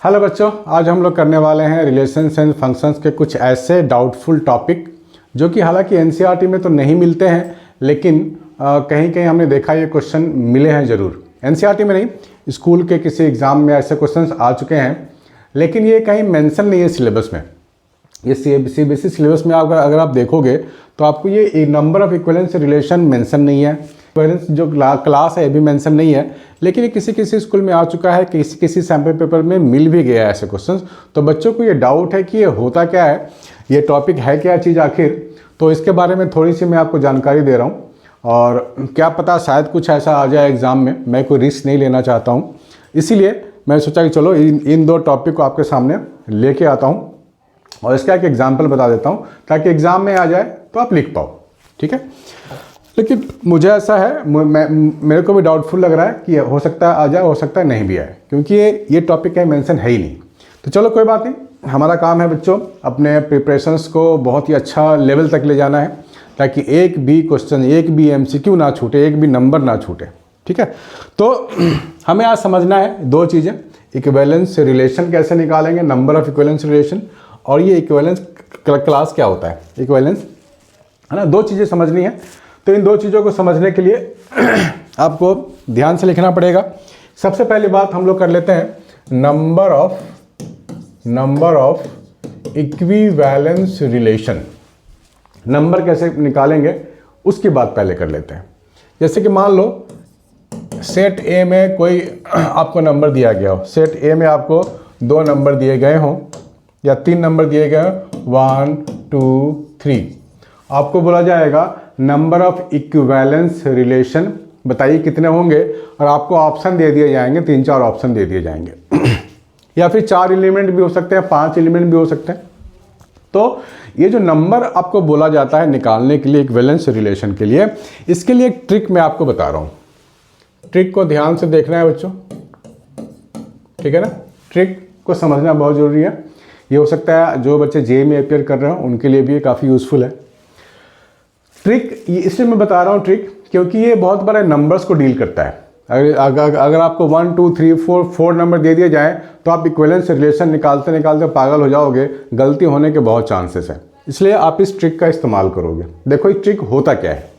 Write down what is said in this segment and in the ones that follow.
Hello बच्चों, आज हम लोग करने वाले हैं रिलेशंस एंड फंक्शंस के कुछ ऐसे डाउटफुल टॉपिक जो कि हालांकि एनसीईआरटी में तो नहीं मिलते हैं, लेकिन कहीं कहीं हमने देखा ये क्वेश्चन मिले हैं ज़रूर। एनसीईआरटी में नहीं, स्कूल के किसी एग्ज़ाम में ऐसे क्वेश्चंस आ चुके हैं, लेकिन ये कहीं मेंशन नहीं है सिलेबस में। ये सीबीएसई सिलेबस में अगर आप देखोगे तो आपको ये number of equivalence relation mention नहीं है, इक्विवेलेंस जो क्लास है ये भी मेंशन नहीं है, लेकिन ये किसी किसी स्कूल में आ चुका है, किसी किसी सैम्पल पेपर में मिल भी गया है ऐसे क्वेश्चंस। तो बच्चों को ये डाउट है कि ये होता क्या है, ये टॉपिक है क्या चीज़ आखिर। तो इसके बारे में थोड़ी सी मैं आपको जानकारी दे रहा हूँ, और क्या पता शायद कुछ ऐसा आ जाए एग्ज़ाम में। मैं कोई रिस्क नहीं लेना चाहता हूँ, इसीलिए मैं सोचा कि चलो इन दो टॉपिक को आपके सामने लेके आता हूँ और इसका एक एग्जाम्पल बता देता हूँ ताकि एग्ज़ाम में आ जाए तो आप लिख पाओ, ठीक है। लेकिन मुझे ऐसा है, मेरे को भी डाउटफुल लग रहा है कि हो सकता है आ जाए, हो सकता है नहीं भी आए, क्योंकि ये टॉपिक कहीं मेंशन है ही नहीं। तो चलो कोई बात नहीं, हमारा काम है बच्चों अपने प्रिपरेशंस को बहुत ही अच्छा लेवल तक ले जाना है ताकि एक भी क्वेश्चन, एक भी एमसीक्यू ना छूटे, एक भी नंबर ना छूटे, ठीक है। तो हमें आज समझना है दो चीज़ें, इक्विवेलेंस रिलेशन कैसे निकालेंगे, नंबर ऑफ इक्विवेलेंस रिलेशन, और ये इक्विवेलेंस क्लास क्या होता है, इक्विवेलेंस, है ना। दो चीज़ें समझनी है। तो इन दो चीज़ों को समझने के लिए आपको ध्यान से लिखना पड़ेगा। सबसे पहली बात हम लोग कर लेते हैं number of equivalence relation. Number कैसे निकालेंगे उसकी बात पहले कर लेते हैं। जैसे कि मान लो सेट ए में कोई आपको नंबर दिया गया हो, सेट ए में आपको 2 नंबर दिए गए हों या 3 नंबर दिए गए हों, 1 2 3। आपको बोला जाएगा नंबर ऑफ इक्विवेलेंस रिलेशन बताइए कितने होंगे, और आपको ऑप्शन दे दिए जाएंगे, 3-4 ऑप्शन दे दिए जाएंगे या फिर 4 एलिमेंट भी हो सकते हैं, 5 एलिमेंट भी हो सकते हैं। तो ये जो नंबर आपको बोला जाता है निकालने के लिए इक्विवेलेंस रिलेशन के लिए, इसके लिए एक ट्रिक मैं आपको बता रहा हूँ। ट्रिक को ध्यान से देखना है बच्चों, ठीक है ना। ट्रिक को समझना बहुत ज़रूरी है। ये हो सकता है जो बच्चे जेईई में अपियर कर रहे हो उनके लिए भी ये काफ़ी यूज़फुल है। ट्रिक इसलिए मैं बता रहा हूँ ट्रिक, क्योंकि ये बहुत बड़े नंबर्स को डील करता है। अगर आपको 1 2 3 4 नंबर दे दिए जाए तो आप इक्विवेलेंस रिलेशन निकालते निकालते पागल हो जाओगे, गलती होने के बहुत चांसेस हैं। इसलिए आप इस ट्रिक का इस्तेमाल करोगे। देखो ये ट्रिक होता क्या है।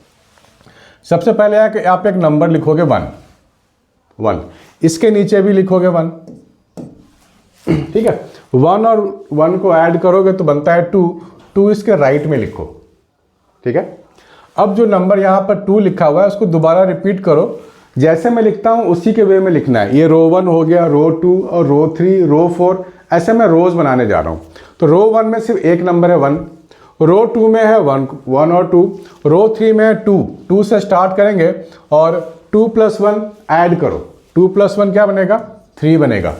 सबसे पहले है कि आप एक नंबर लिखोगे 1, इसके नीचे भी लिखोगे 1, ठीक है। 1 और 1 को ऐड करोगे तो बनता है 2 इसके राइट में लिखो, ठीक है। अब जो नंबर यहाँ पर 2 लिखा हुआ है उसको दोबारा रिपीट करो, जैसे मैं लिखता हूँ उसी के वे में लिखना है। ये रो 1 हो गया, रो 2 और रो 3, रो 4, ऐसे मैं रोज बनाने जा रहा हूँ। तो रो 1 में सिर्फ एक नंबर है 1, रो 2 में है 1 और 2, रो 3 में है 2 से स्टार्ट करेंगे और 2 + 1 ऐड करो। 2 + 1 क्या बनेगा, 3 बनेगा।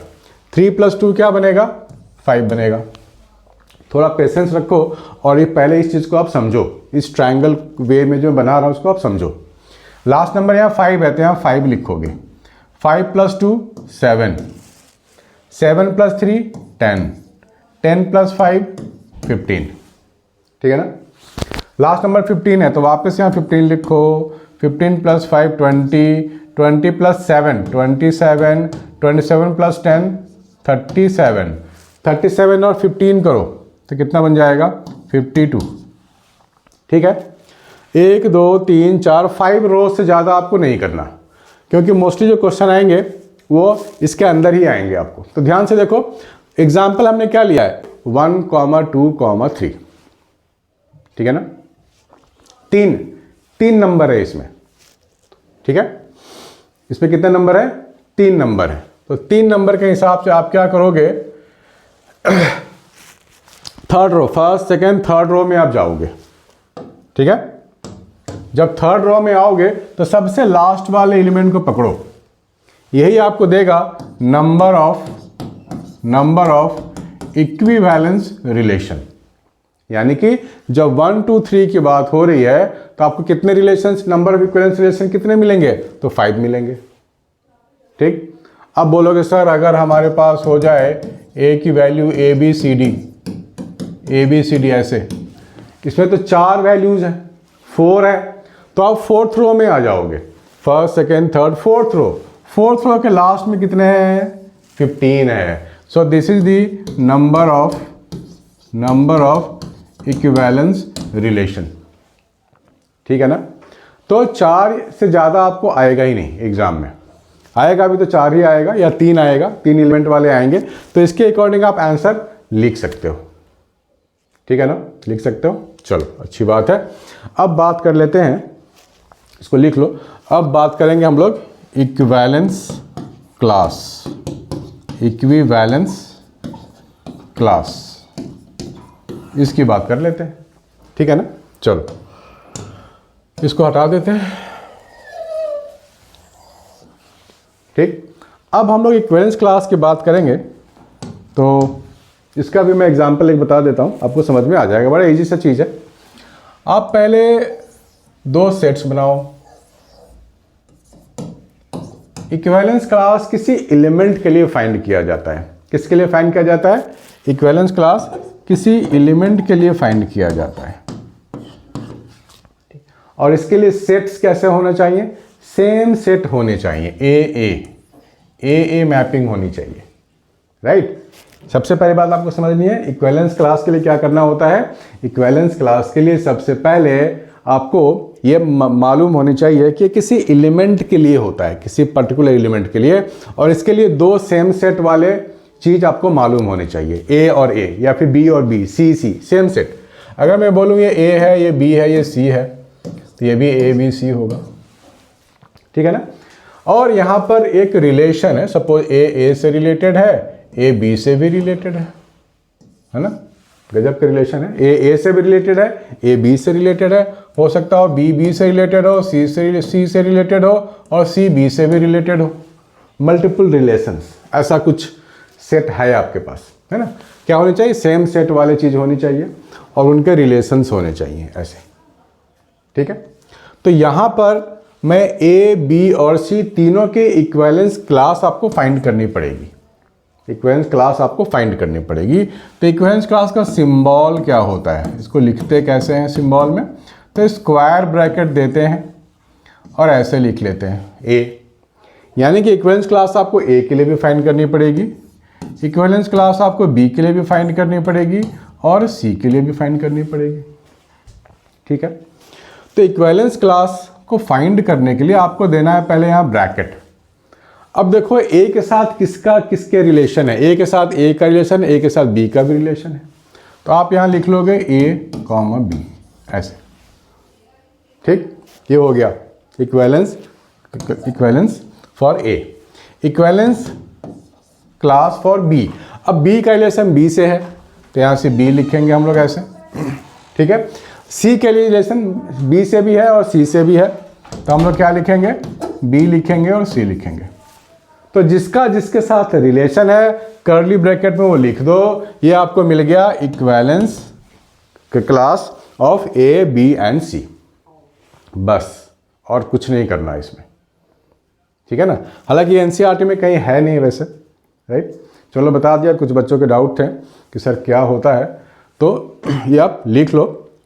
3 + 2 क्या बनेगा, 5 बनेगा। थोड़ा पेशेंस रखो और ये पहले इस चीज़ को आप समझो, इस ट्रायंगल वे में जो बना रहा हूँ उसको आप समझो। लास्ट नंबर यहाँ 5 है तो यहाँ 5 लिखोगे। 5 + 2 7, 7 + 3 10, 10 + 5 15, ठीक है ना। लास्ट नंबर 15 है तो वापस यहाँ 15 लिखो। 15 + 5 20, 20 + 7 27, 27 + 10 37, 37 और 15 करो तो कितना बन जाएगा, 52, ठीक है। 1 2 3 4 5 रोज से ज़्यादा आपको नहीं करना, क्योंकि मोस्टली जो क्वेश्चन आएंगे वो इसके अंदर ही आएंगे आपको। तो ध्यान से देखो, एग्जाम्पल हमने क्या लिया है, 1 2 3, ठीक है ना। 3 नंबर है इसमें, ठीक है। इसमें कितने नंबर है, 3 नंबर है। तो 3 नंबर के हिसाब से आप क्या करोगे, third row, first second third row में आप जाओगे, ठीक है। जब थर्ड रो में आओगे तो सबसे लास्ट वाले एलिमेंट को पकड़ो, यही आपको देगा नंबर ऑफ इक्विवेलेंस रिलेशन। यानी कि जब 1 2 3 की बात हो रही है तो आपको कितने relations, number of equivalence relation कितने मिलेंगे, तो 5 मिलेंगे, ठीक। अब बोलोगे सर अगर हमारे पास हो जाए ए की value A B C D ऐसे, इसमें तो 4 वैल्यूज हैं, 4 है, तो आप 4th रो में आ जाओगे। फर्स्ट सेकेंड थर्ड 4th रो, 4th रो के लास्ट में कितने हैं, 15 है। So this is the number of equivalence relation, ठीक है ना। तो 4 से ज़्यादा आपको आएगा ही नहीं एग्जाम में, आएगा भी तो 4 ही आएगा या 3 आएगा, 3 एलिमेंट वाले आएंगे। तो इसके अकॉर्डिंग आप आंसर लिख सकते हो, ठीक है ना, लिख सकते हो। चलो अच्छी बात है। अब बात कर लेते हैं, इसको लिख लो। अब बात करेंगे हम लोग इक्विवेलेंस क्लास, इक्विवेलेंस क्लास, इसकी बात कर लेते हैं, ठीक है ना। चलो इसको हटा देते हैं, ठीक। अब हम लोग इक्विवेलेंस क्लास की बात करेंगे, तो इसका भी मैं एग्जांपल एक बता देता हूँ, आपको समझ में आ जाएगा। बड़ा इजी सा चीज़ है। आप पहले 2 सेट्स बनाओ। इक्विवेलेंस क्लास किसी एलिमेंट के लिए फाइंड किया जाता है। किसके लिए फाइंड किया जाता है? इक्विवेलेंस क्लास किसी एलिमेंट के लिए फाइंड किया जाता है। और इसके लिए सेट्स कैसे होना चाहिए? सेम सेट होने चाहिए, ए मैपिंग होनी चाहिए, राइट। सबसे पहली बात आपको समझनी है, इक्विवेलेंस क्लास के लिए क्या करना होता है। इक्विवेलेंस क्लास के लिए सबसे पहले आपको ये मालूम होनी चाहिए कि किसी एलिमेंट के लिए होता है, किसी पर्टिकुलर एलिमेंट के लिए, और इसके लिए 2 सेम सेट वाले चीज़ आपको मालूम होनी चाहिए, ए और ए, या फिर बी और बी, सी सेम सेट। अगर मैं बोलूँ ये ए है, ये बी है, ये सी है, तो ये भी ए बी सी होगा, ठीक है ना। और यहाँ पर एक रिलेशन है, सपोज ए से रिलेटेड है, ए बी से भी रिलेटेड है ना। गजब का रिलेशन है। ए से भी रिलेटेड है, ए बी से रिलेटेड है, हो सकता हो बी से रिलेटेड हो, सी से रिलेटेड हो, और सी बी से भी रिलेटेड हो। मल्टीपल रिलेशंस, ऐसा कुछ सेट है आपके पास, है ना। क्या होनी चाहिए? सेम सेट वाले चीज़ होनी चाहिए और उनके रिलेशंस होने चाहिए, ऐसे, ठीक है। तो यहाँ पर मैं ए बी और सी तीनों के इक्विवेलेंस क्लास आपको फाइंड करनी पड़ेगी, इक्विवेलेंस क्लास आपको फाइंड करनी पड़ेगी। तो इक्विवेलेंस क्लास का सिंबल क्या होता है, इसको लिखते कैसे हैं सिंबल में? तो स्क्वायर ब्रैकेट देते हैं और ऐसे लिख लेते हैं ए, यानी कि इक्विवेलेंस क्लास आपको ए के लिए भी फाइंड करनी पड़ेगी, इक्विवेलेंस क्लास आपको बी के लिए भी फाइंड करनी पड़ेगी, और सी के लिए भी फाइंड करनी पड़ेगी, ठीक है। तो इक्विवेलेंस क्लास को फाइंड करने के लिए आपको देना है पहले यहाँ ब्रैकेट। अब देखो ए के साथ किसके रिलेशन है, ए के साथ ए का रिलेशन है, ए के साथ बी का भी रिलेशन है। तो आप यहाँ लिख लोगे ए कॉमा बी, ऐसे, ठीक। ये हो गया equivalence for A, equivalence class for B. अब बी का रिलेशन बी से है, तो यहाँ से बी लिखेंगे हम लोग ऐसे, ठीक है। सी के लिए रिलेशन बी से भी है और सी से भी है, तो हम लोग क्या लिखेंगे? बी लिखेंगे और सी लिखेंगे। तो जिसके साथ रिलेशन है कर्ली ब्रैकेट में वो लिख दो, ये आपको मिल गया equivalence class of A B and C, बस, और कुछ नहीं करना इसमें, ठीक है ना। हालांकि एनसीईआरटी में कहीं है नहीं वैसे, राइट। चलो बता दिया, कुछ बच्चों के डाउट थे कि सर क्या होता है, तो ये आप लिख लो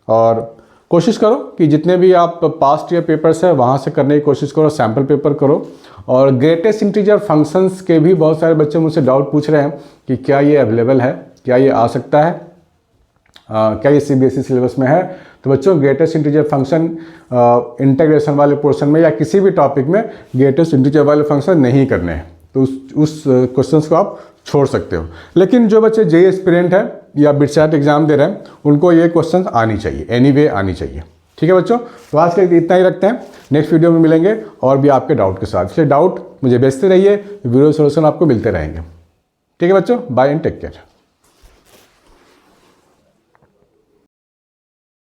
और कोशिश करो कि जितने भी आप पास्ट ईयर पेपर्स है वहाँ से करने की कोशिश करो, सैम्पल पेपर करो। और ग्रेटेस्ट इंटीजर फंक्शंस के भी बहुत सारे बच्चे मुझसे डाउट पूछ रहे हैं कि क्या ये अवेलेबल है, क्या ये आ सकता है, क्या ये सीबीएसई सिलेबस में है। तो बच्चों ग्रेटेस्ट इंटीजर फंक्शन इंटीग्रेशन वाले पोर्शन में या किसी भी टॉपिक में ग्रेटेस्ट इंटीजर वाले फंक्शन नहीं करने हैं, तो उस क्वेश्चंस को आप छोड़ सकते हो। लेकिन जो बच्चे जेईई एस्पिरेंट है या बिटसैट एग्जाम दे रहे हैं उनको ये क्वेश्चंस आनी चाहिए, एनीवे आनी चाहिए, ठीक है बच्चों। तो आज के लिए इतना ही रखते हैं, नेक्स्ट वीडियो में मिलेंगे और भी आपके डाउट के साथ। इसलिए डाउट मुझे भेजते रहिए, वीडियो सोल्यूशन आपको मिलते रहेंगे, ठीक है बच्चों। Bye and take care.